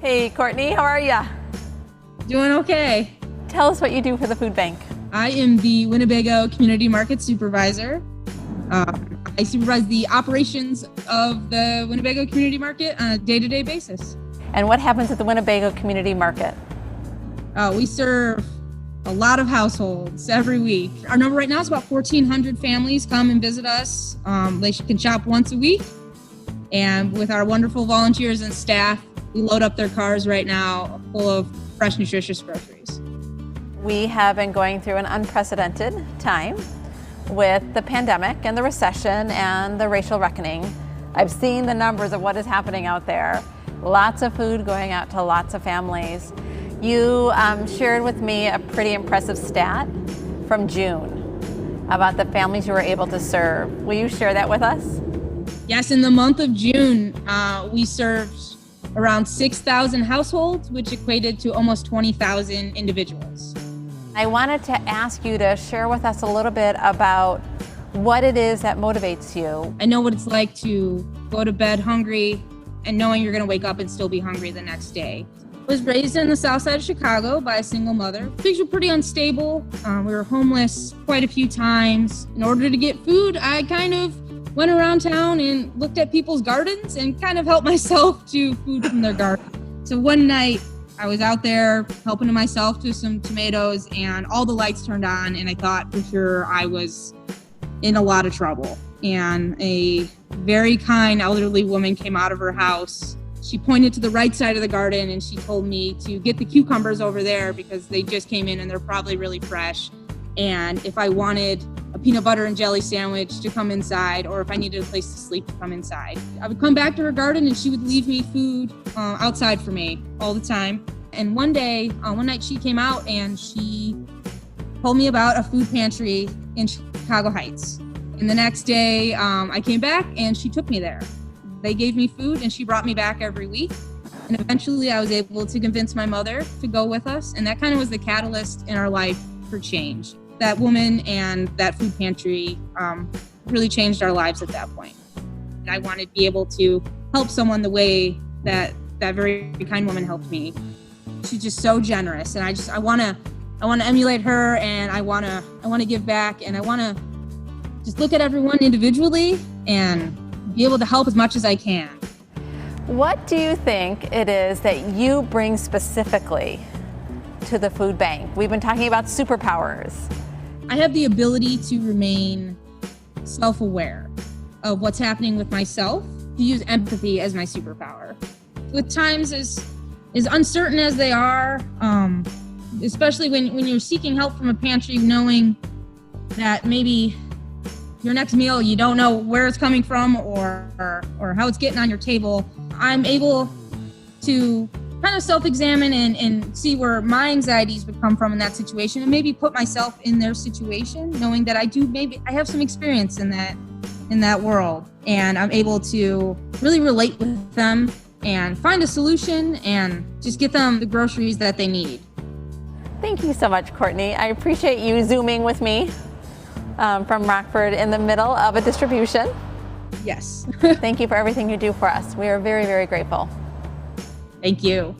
Hey, Courtney, how are ya? Doing okay. Tell us what you do for the food bank. I am the Winnebago Community Market Supervisor. I supervise the operations of the Winnebago Community Market on a day-to-day basis. And what happens at the Winnebago Community Market? We serve a lot of households every week. Our number right now is about 1,400 families come and visit us. They can shop once a week. And with our wonderful volunteers and staff, we load up their cars right now full of fresh, nutritious groceries. We have been going through an unprecedented time with the pandemic and the recession and the racial reckoning. I've seen the numbers of what is happening out there. Lots of food going out to lots of families. You shared with me a pretty impressive stat from June about the families you were able to serve. Will you share that with us? Yes, in the month of June, we served around 6,000 households, which equated to almost 20,000 individuals. I wanted to ask you to share with us a little bit about what it is that motivates you. I know what it's like to go to bed hungry and knowing you're going to wake up and still be hungry the next day. I was raised in the south side of Chicago by a single mother. Things were pretty unstable. We were homeless quite a few times. In order to get food, I kind of went around town and looked at people's gardens and kind of helped myself to food from their garden. So one night I was out there helping myself to some tomatoes and all the lights turned on and I thought for sure I was in a lot of trouble. And a very kind elderly woman came out of her house. She pointed to the right side of the garden and she told me to get the cucumbers over there because they just came in and they're probably really fresh. And if I wanted a peanut butter and jelly sandwich to come inside, or if I needed a place to sleep to come inside. I would come back to her garden and she would leave me food outside for me all the time. And one night she came out and she told me about a food pantry in Chicago Heights. And the next day I came back and she took me there. They gave me food and she brought me back every week. And eventually I was able to convince my mother to go with us. And that kind of was the catalyst in our life for change. That woman and that food pantry really changed our lives at that point. And I wanted to be able to help someone the way that very kind woman helped me. She's just so generous, and I want to emulate her, and I want to give back, and I want to just look at everyone individually and be able to help as much as I can. What do you think it is that you bring specifically to the food bank? We've been talking about superpowers. I have the ability to remain self-aware of what's happening with myself, to use empathy as my superpower. With times as uncertain as they are, especially when you're seeking help from a pantry, knowing that maybe your next meal, you don't know where it's coming from or how it's getting on your table, I'm able to kind of self-examine and see where my anxieties would come from in that situation and maybe put myself in their situation, knowing that I have some experience in that world, and I'm able to really relate with them and find a solution and just get them the groceries that they need. Thank you so much, Courtney. I appreciate you Zooming with me from Rockford in the middle of a distribution. Yes. Thank you for everything you do for us. We are very, very grateful. Thank you.